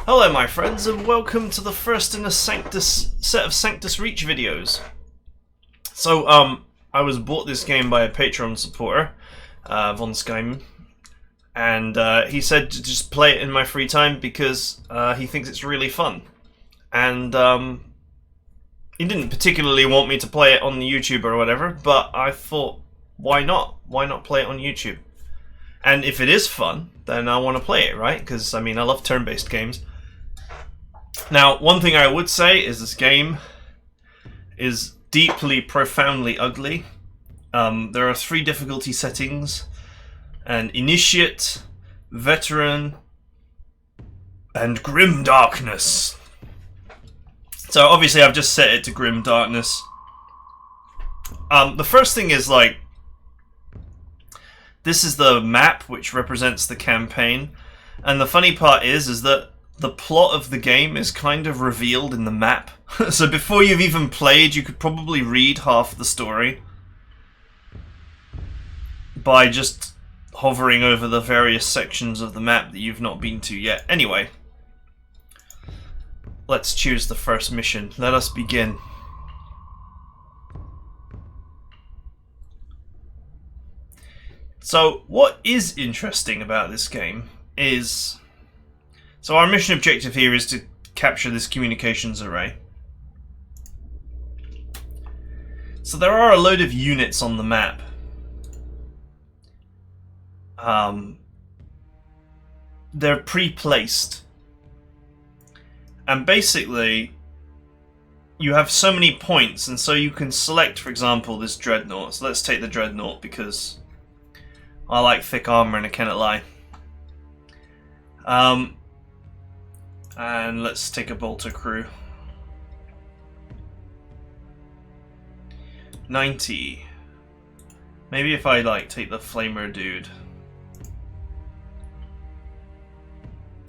Hello my friends and welcome to the first in a set of Sanctus Reach videos. So I was bought this game by a Patreon supporter, Von Skyman, and he said to just play it in my free time because he thinks it's really fun. And he didn't particularly want me to play it on the YouTube or whatever, but I thought, why not? Why not play it on YouTube? And if it is fun, then I want to play it, right? Because, I mean, I love turn-based games. Now, one thing I would say is this game is deeply, profoundly ugly. There are 3 difficulty settings: an Initiate, Veteran, and Grim Darkness. So obviously I've just set it to Grim Darkness. The first thing is, like, this is the map which represents the campaign, and the funny part is that the plot of the game is kind of revealed in the map. So before you've even played, you could probably read half the story by just hovering over the various sections of the map that you've not been to yet. Anyway, let's choose the first mission. Let us begin. So what is interesting about this game is... So our mission objective here is to capture this communications array. So there are a load of units on the map. They're pre-placed. And basically, you have so many points, and so you can select, for example, this dreadnought. So let's take the dreadnought because I like thick armor and I cannot lie. And let's take a bolter crew. 90. Maybe if I take the flamer dude.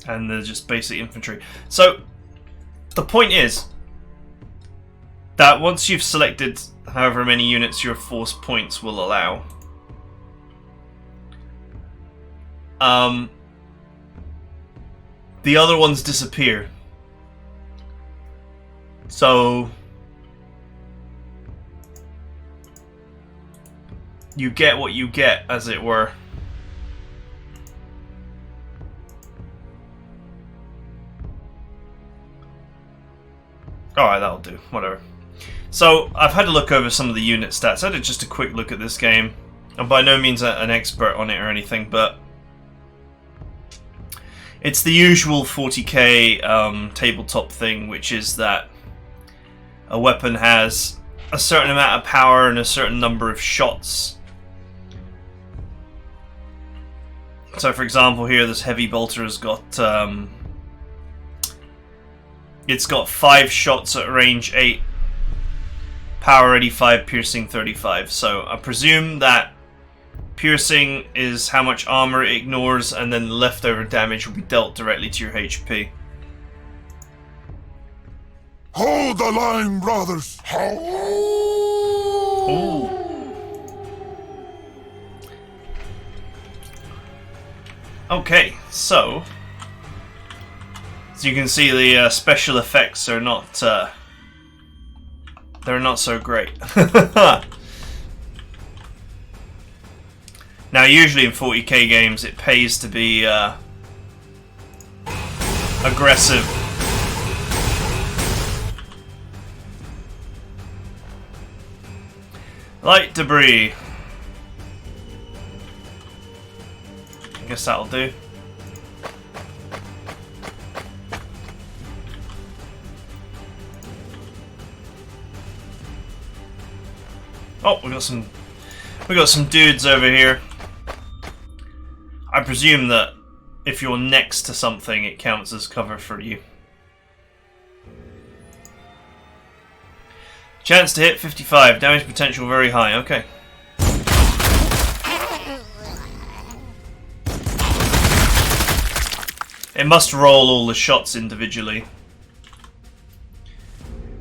And they're just basic infantry. So the point is that once you've selected however many units your force points will allow, the other ones disappear. So you get what you get, as it were. Alright, that'll do. Whatever. So I've had a look over some of the unit stats. I did just a quick look at this game. I'm by no means an expert on it or anything, but it's the usual 40k tabletop thing, which is that a weapon has a certain amount of power and a certain number of shots. So for example here, this heavy bolter has got it's got 5 shots at range 8, power 85, piercing 35. So I presume that piercing is how much armor it ignores, and then the leftover damage will be dealt directly to your HP. Hold the line, brothers! Ooh. Okay, so as you can see, the special effects are not they're not so great. Now, usually in 40k games, it pays to be aggressive. Light debris. I guess that'll do. Oh, we got some dudes over here. I presume that if you're next to something, it counts as cover for you. Chance to hit 55, damage potential very high, okay. It must roll all the shots individually.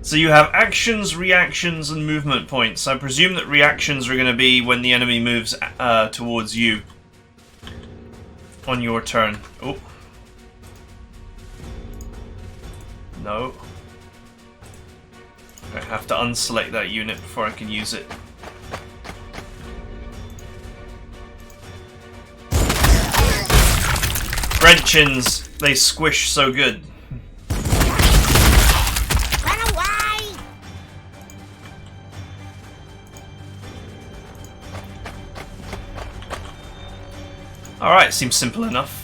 So you have actions, reactions, and movement points. I presume that reactions are going to be when the enemy moves towards you on your turn. Oh. No. I have to unselect that unit before I can use it. Grenchins, they squish so good. Run away! Alright, seems simple enough.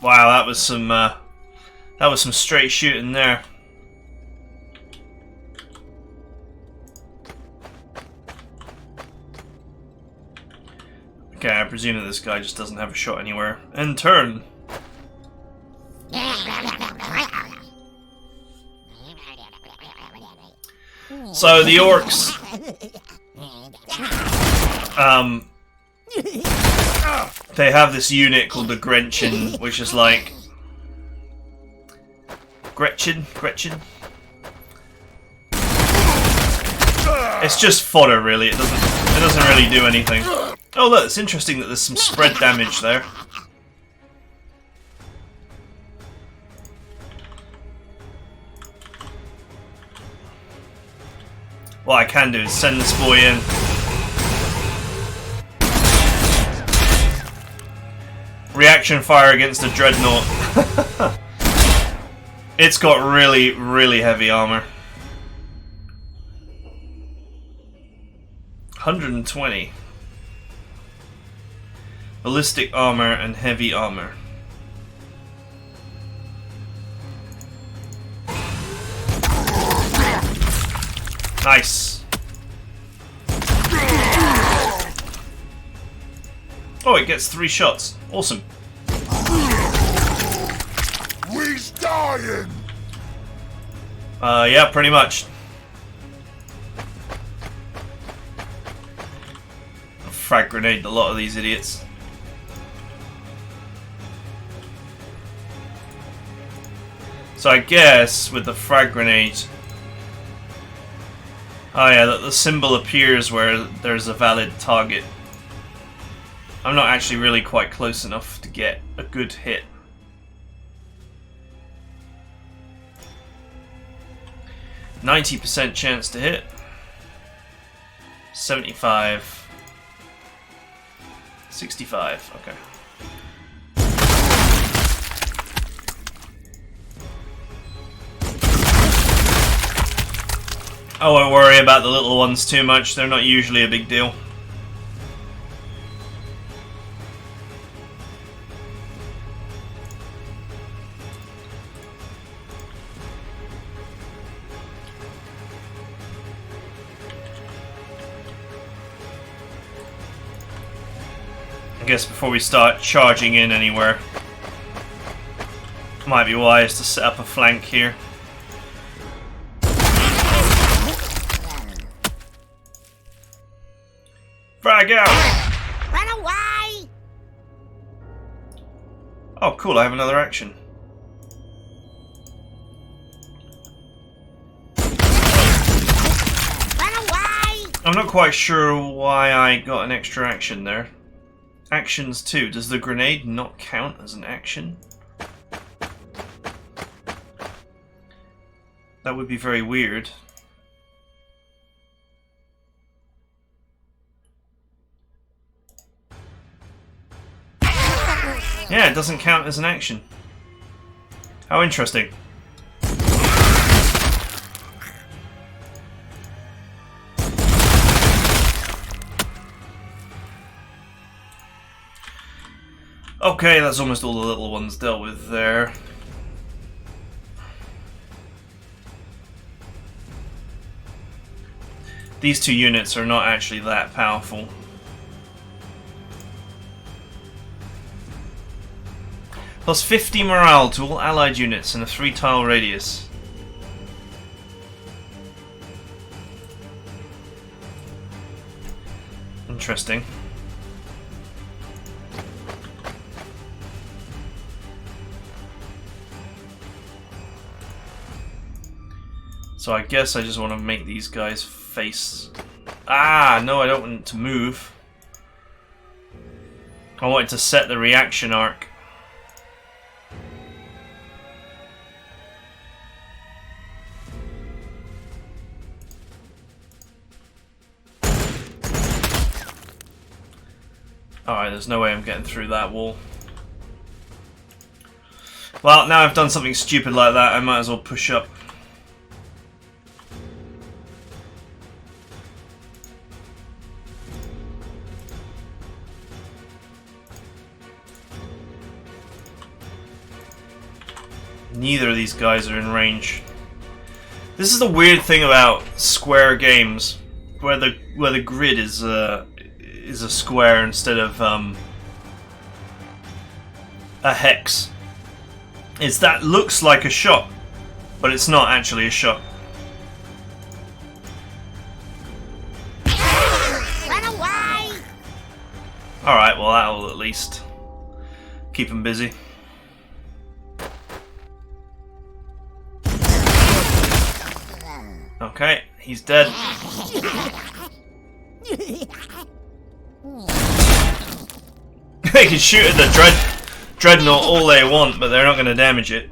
Wow, that was some straight shooting there. Okay, I presume that this guy just doesn't have a shot anywhere. End turn. So the orcs, they have this unit called the Gretchen, which is like Gretchen. It's just fodder, really. It doesn't really do anything. Oh look, it's interesting that there's some spread damage there. What I can do is send this boy in. Reaction fire against a dreadnought. It's got really, really heavy armor. 120. Ballistic armor and heavy armor. Nice. Oh, it gets 3 shots. Awesome. We's dying! Yeah, pretty much. Frag grenade a lot of these idiots. So I guess with the frag grenade, oh yeah, the symbol appears where there's a valid target. I'm not actually really quite close enough to get a good hit. %90 chance to hit. 75. 65, okay. I won't worry about the little ones too much, they're not usually a big deal. I guess before we start charging in anywhere, it might be wise to set up a flank here. Frag out! Run away! Oh cool, I have another action. Run away! I'm not quite sure why I got an extra action there. Actions 2. Does the grenade not count as an action? That would be very weird. Yeah, it doesn't count as an action. How interesting. Okay, that's almost all the little ones dealt with there. These 2 units are not actually that powerful. Plus 50 morale to all allied units in a 3-tile radius. Interesting. So I guess I just want to make these guys face Ah, no, I don't want it to move. I want it to set the reaction arc. Alright, there's no way I'm getting through that wall. Well, now I've done something stupid like that, I might as well push up. Neither of these guys are in range. This is the weird thing about square games, where the grid is a square instead of a hex. Is that looks like a shot, but it's not actually a shot. Run away! Alright, well that'll at least keep him busy. Okay, he's dead. They can shoot at the dreadnought all they want, but they're not going to damage it.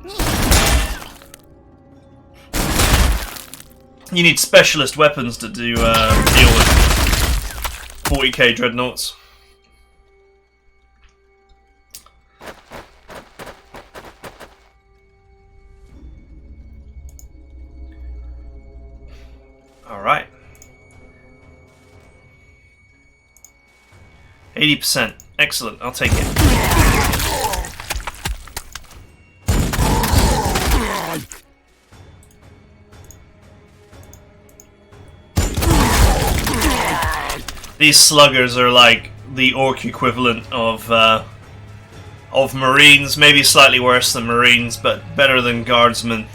You need specialist weapons to deal with 40k dreadnoughts. Alright. 80%. Excellent, I'll take it. These sluggers are like the orc equivalent of Marines, maybe slightly worse than Marines, but better than Guardsmen.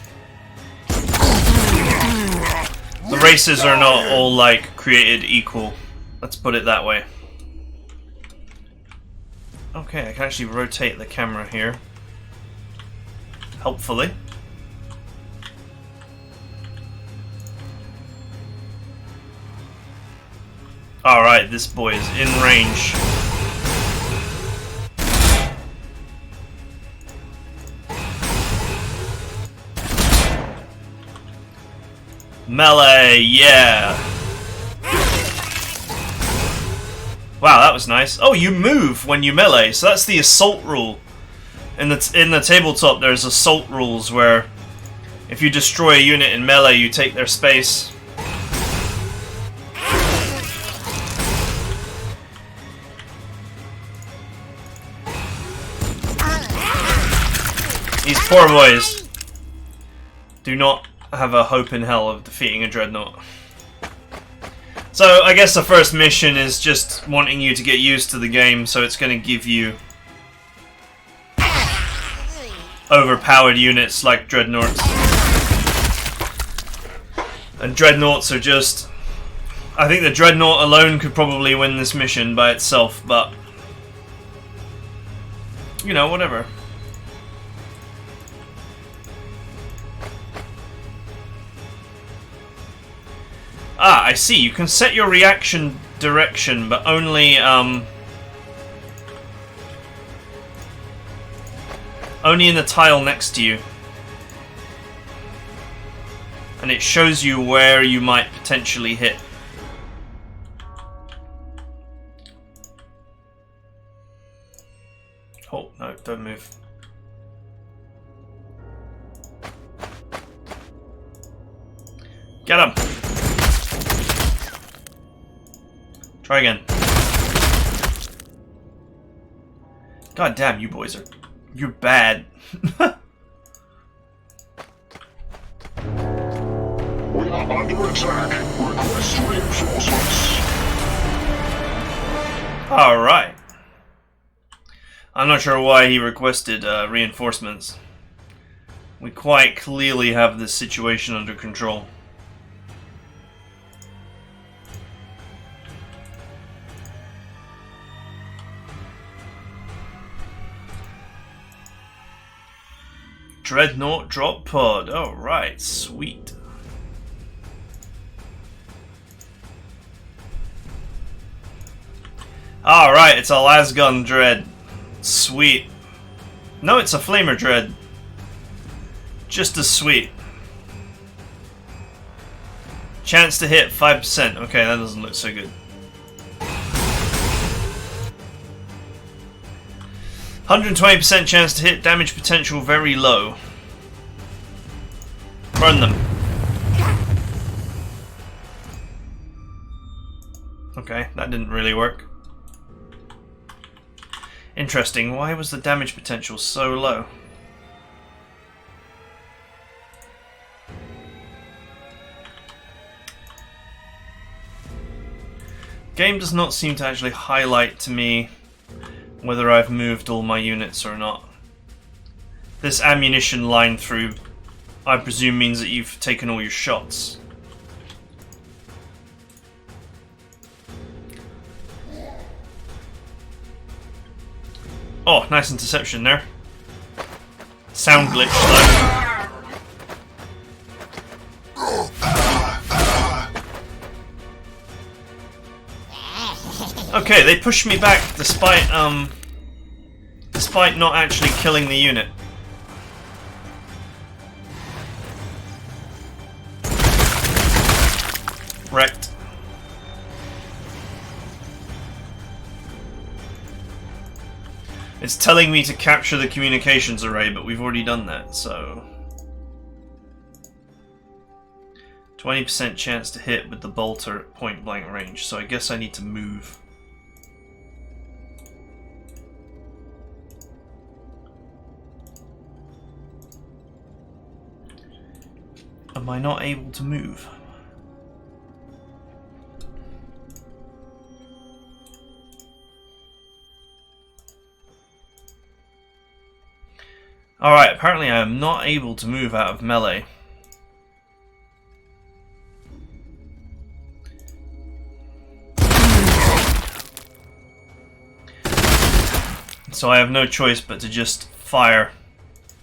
The races are not all like created equal. Let's put it that way. Okay, I can actually rotate the camera here. Helpfully. Alright, this boy is in range. Melee, yeah! Wow, that was nice. Oh, you move when you melee, so that's the assault rule. In the tabletop, there's assault rules where if you destroy a unit in melee, you take their space. These poor boys do not have a hope in hell of defeating a dreadnought. So I guess the first mission is just wanting you to get used to the game, so it's going to give you overpowered units like dreadnoughts. And dreadnoughts are just... I think the dreadnought alone could probably win this mission by itself, but... you know, whatever. Ah, I see. You can set your reaction direction, but only in the tile next to you. And it shows you where you might potentially hit. Oh, no, don't move. Get him! Try again. God damn, you boys are... you're bad. We are under attack. Request reinforcements. Alright. I'm not sure why he requested reinforcements. We quite clearly have this situation under control. Dreadnought drop pod. Alright, sweet. Alright, it's a lasgun dread. Sweet. No, it's a flamer dread. Just as sweet. Chance to hit 5%. Okay, that doesn't look so good. 120% chance to hit, damage potential very low. Burn them. Okay, that didn't really work. Interesting, why was the damage potential so low? Game does not seem to actually highlight to me whether I've moved all my units or not. This ammunition line through, I presume, means that you've taken all your shots. Oh, nice interception there. Sound glitch though. Okay, they pushed me back despite not actually killing the unit. Wrecked. It's telling me to capture the communications array, but we've already done that, so... 20% chance to hit with the bolter at point blank range, so I guess I need to move. Am I not able to move? Alright, apparently I am not able to move out of melee. So I have no choice but to just fire.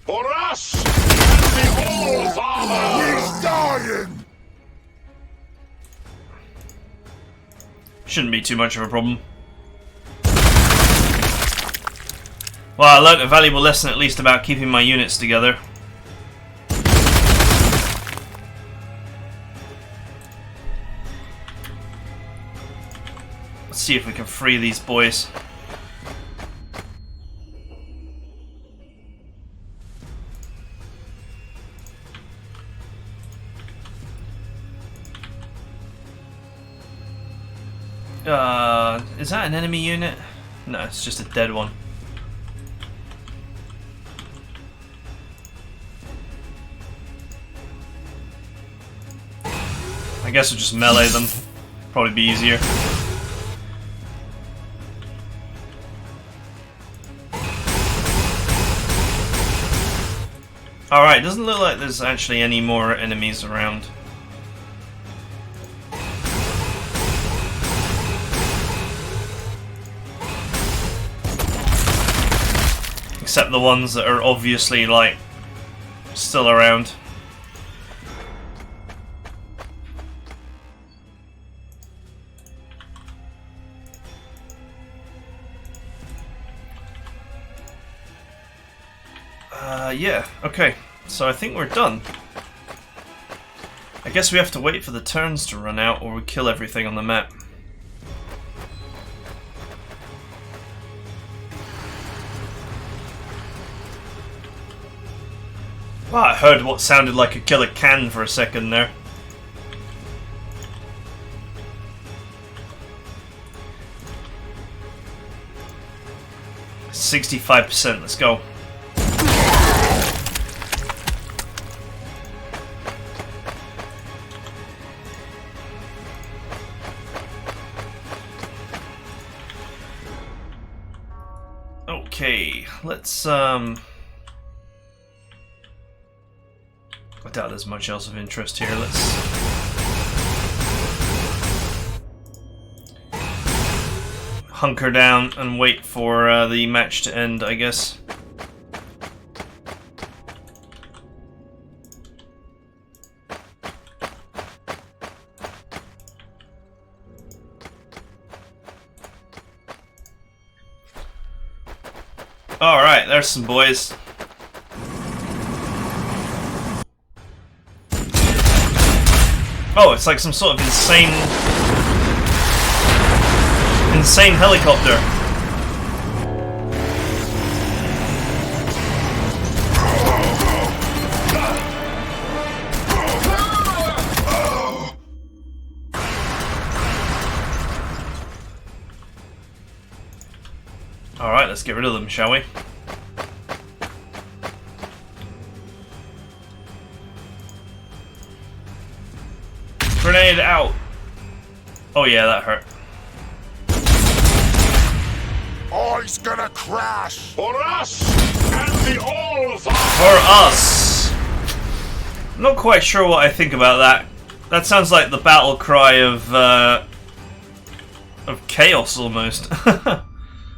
For us! And the all He's dying! Shouldn't be too much of a problem. Well, I learnt a valuable lesson at least about keeping my units together. Let's see if we can free these boys. Is that an enemy unit? No, it's just a dead one. I guess we'll just melee them. Probably be easier. Alright, doesn't look like there's actually any more enemies around. Except the ones that are obviously, like, still around. Yeah, okay. So I think we're done. I guess we have to wait for the turns to run out or we kill everything on the map. Wow, I heard what sounded like a killer can for a second there. %65%, let's go. Okay, let's I doubt there's much else of interest here. Let's hunker down and wait for the match to end, I guess. Alright, there's some boys. Oh, it's like some sort of insane helicopter. Alright, let's get rid of them, shall we? Grenade out! Oh yeah, that hurt. All's gonna crash! For us and the All-Father! For us! I'm not quite sure what I think about that. That sounds like the battle cry of chaos almost.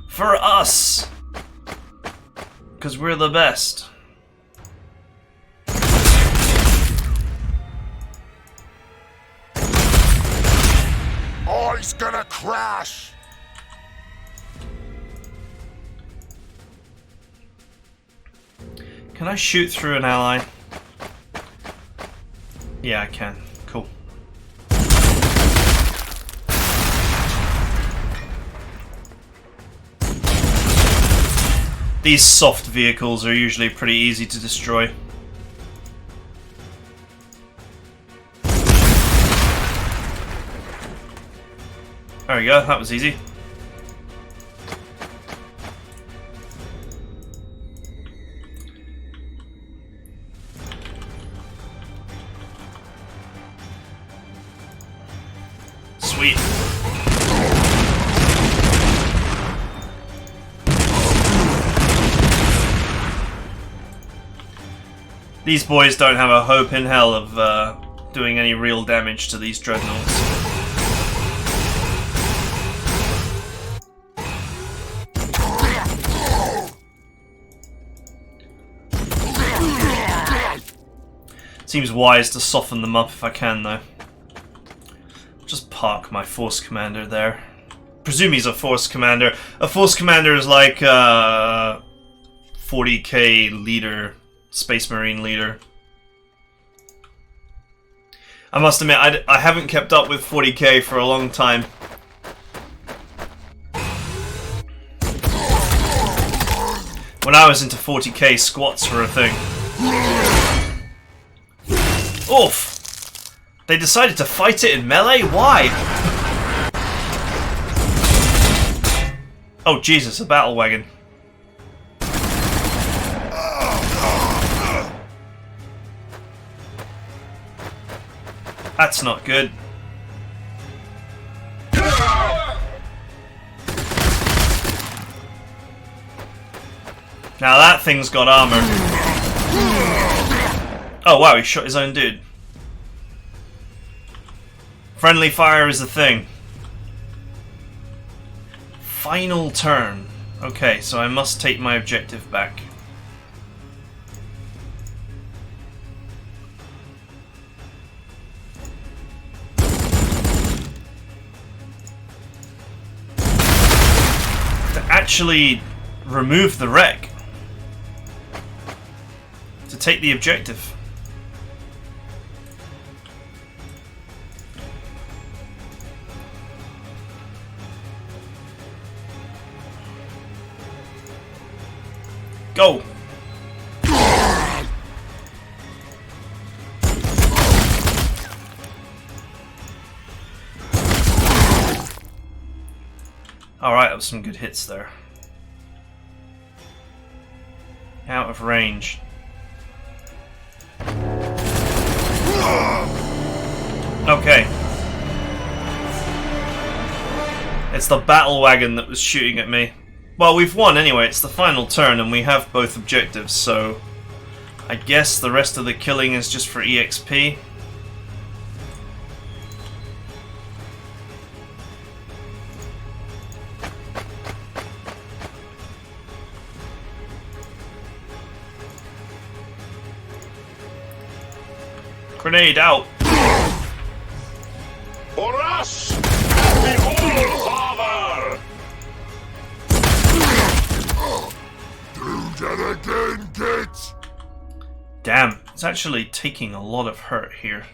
For us! Because we're the best. All's gonna crash! Can I shoot through an ally? Yeah, I can. Cool. These soft vehicles are usually pretty easy to destroy. There we go, that was easy. Sweet. These boys don't have a hope in hell of doing any real damage to these dreadnoughts. Seems wise to soften them up if I can, though. Just park my Force Commander there. Presume he's a Force Commander. A Force Commander is like a 40k leader, Space Marine leader. I must admit, I haven't kept up with 40k for a long time. When I was into 40k, squats were a thing. Oof! They decided to fight it in melee? Why? Oh Jesus, a battle wagon. That's not good. Now that thing's got armor. Oh wow, he shot his own dude. Friendly fire is a thing. Final turn. Okay, so I must take my objective back. To actually remove the wreck. To take the objective. Go! Alright, that was some good hits there. Out of range. Okay. It's the battle wagon that was shooting at me. Well, we've won anyway, it's the final turn and we have both objectives, so I guess the rest of the killing is just for EXP. Grenade out! For us, the All-Father! Damn, it's actually taking a lot of hurt here.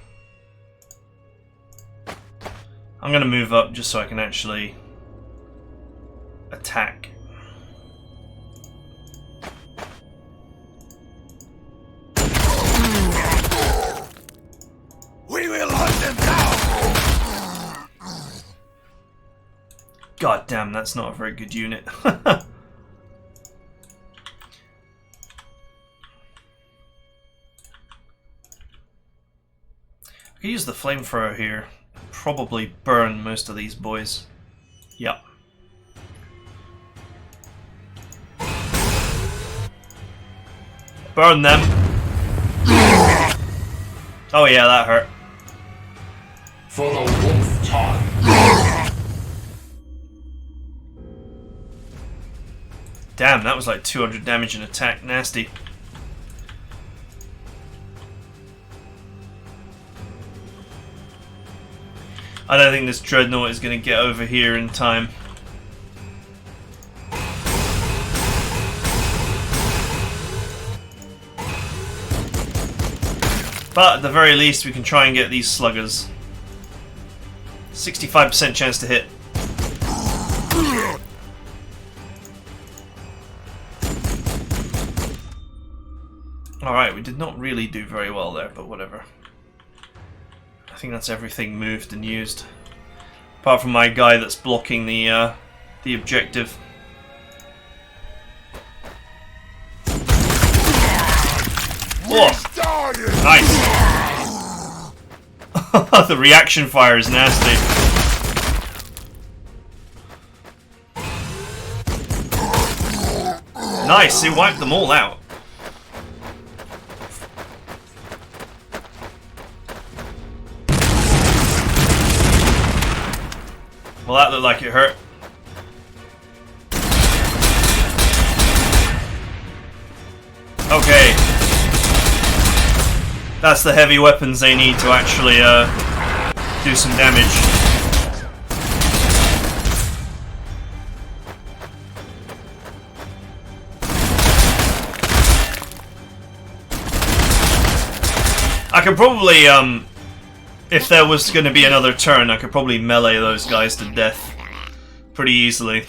I'm gonna move up just so I can actually attack. We will hunt them down! God damn, that's not a very good unit. I could use the flamethrower here. Probably burn most of these boys. Yep. Burn them. Oh yeah, that hurt. For the wolf time. Damn, that was like 200 damage in attack. Nasty. I don't think this dreadnought is going to get over here in time. But at the very least we can try and get these sluggers. 65% chance to hit. Alright, we did not really do very well there, but whatever. I think that's everything moved and used. Apart from my guy that's blocking the objective. Oh, nice! The reaction fire is nasty. Nice, he wiped them all out. Well, that looked like it hurt. Okay. That's the heavy weapons they need to actually do some damage. I could probably if there was going to be another turn, I could probably melee those guys to death pretty easily.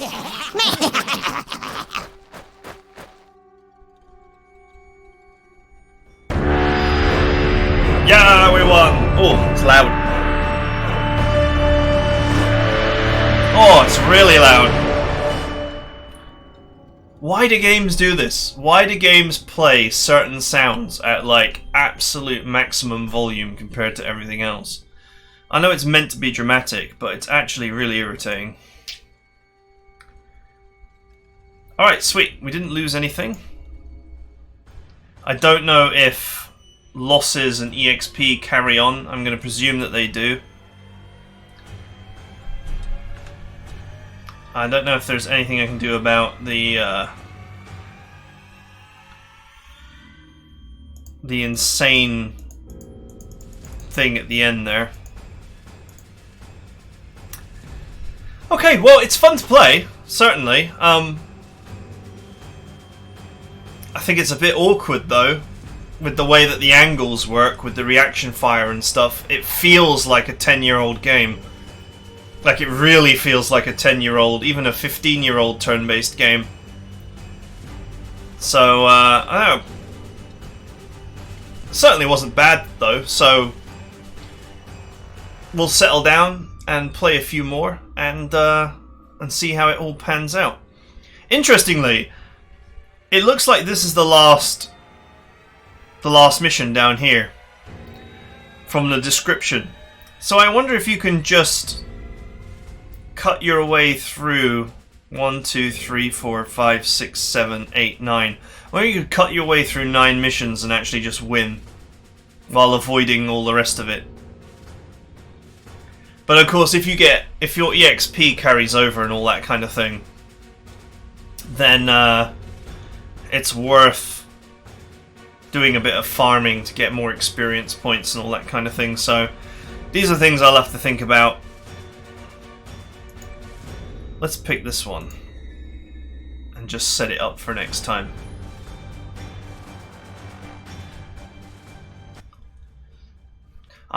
Yeah, we won! Oh, it's loud. Oh, it's really loud. Why do games do this? Why do games play certain sounds at like absolute maximum volume compared to everything else? I know it's meant to be dramatic, but it's actually really irritating. Alright, sweet. We didn't lose anything. I don't know if losses and EXP carry on. I'm going to presume that they do. I don't know if there's anything I can do about the insane thing at the end there. Okay, well, it's fun to play, certainly. I think it's a bit awkward, though, with the way that the angles work, with the reaction fire and stuff. It feels like a 10-year-old game. Like, it really feels like a 10-year-old, even a 15-year-old turn-based game. So, I don't know. Certainly wasn't bad, though, so we'll settle down and play a few more and see how it all pans out. Interestingly, it looks like this is the last mission down here from the description. So I wonder if you can just cut your way through 1, 2, 3, 4, 5, 6, 7, 8, 9. Or you could cut your way through 9 missions and actually just win while avoiding all the rest of it. But of course, if your EXP carries over and all that kind of thing, then it's worth doing a bit of farming to get more experience points and all that kind of thing. So these are things I'll have to think about. Let's pick this one and just set it up for next time.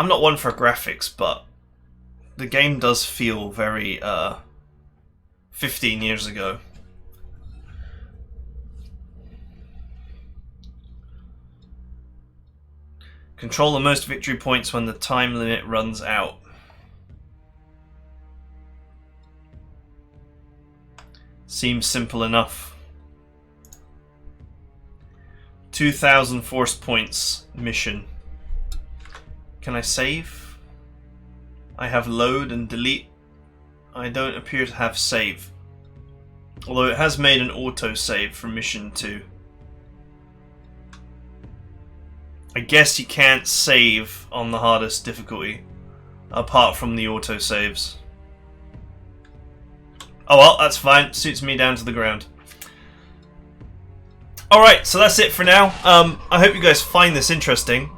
I'm not one for graphics, but the game does feel very 15 years ago. Control the most victory points when the time limit runs out. Seems simple enough. 2,000 force points mission. Can I save? I have load and delete. I don't appear to have save. Although it has made an auto save for mission 2. I guess you can't save on the hardest difficulty, apart from the auto saves. Oh well, that's fine. Suits me down to the ground. Alright, so that's it for now. I hope you guys find this interesting.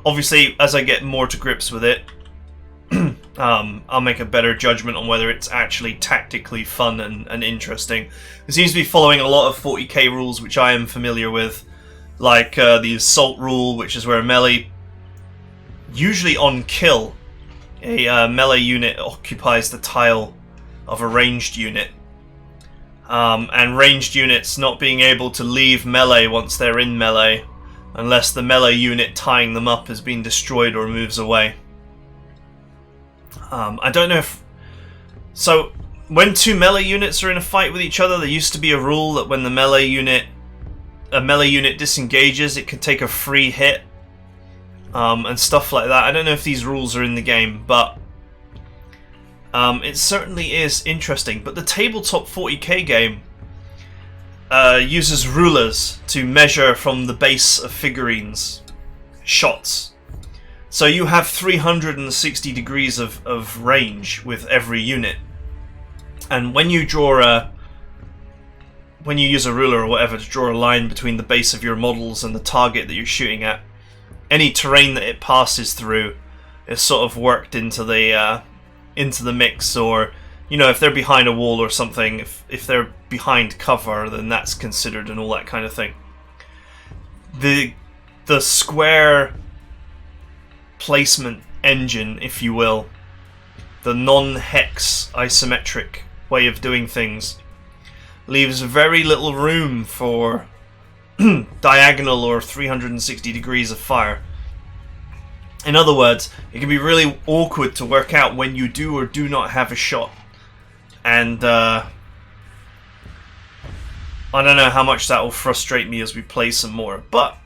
Obviously, as I get more to grips with it, I'll make a better judgment on whether it's actually tactically fun and interesting. It seems to be following a lot of 40k rules which I am familiar with. Like the assault rule, which is where melee, usually on kill, a melee unit occupies the tile of a ranged unit. And ranged units not being able to leave melee once they're in melee, unless the melee unit tying them up has been destroyed or moves away. I don't know if... So, when two melee units are in a fight with each other, there used to be a rule that when the melee unit disengages, it can take a free hit, and stuff like that. I don't know if these rules are in the game, but it certainly is interesting. But the tabletop 40k game uses rulers to measure from the base of figurines shots. So you have 360 degrees of range with every unit, and when you draw when you use a ruler or whatever to draw a line between the base of your models and the target that you're shooting at, any terrain that it passes through is sort of worked into the mix. Or, you know, if they're behind a wall or something, if they're behind cover, then that's considered and all that kind of thing. The square placement engine, if you will, the non-hex isometric way of doing things, leaves very little room for diagonal or 360 degrees of fire. In other words, it can be really awkward to work out when you do or do not have a shot. And I don't know how much that will frustrate me as we play some more, but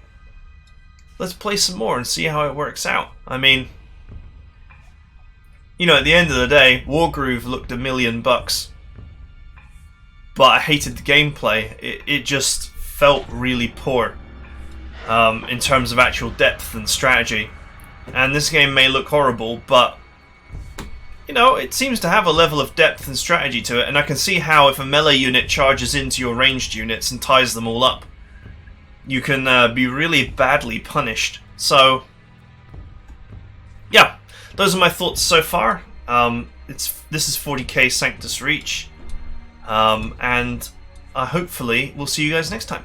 let's play some more and see how it works out. I mean, you know, at the end of the day, Wargroove looked $1 million. But I hated the gameplay. It just felt really poor in terms of actual depth and strategy. And this game may look horrible, but you know, it seems to have a level of depth and strategy to it. And I can see how if a melee unit charges into your ranged units and ties them all up, you can be really badly punished. So yeah, those are my thoughts so far. This is 40k Sanctus Reach. And hopefully we'll see you guys next time.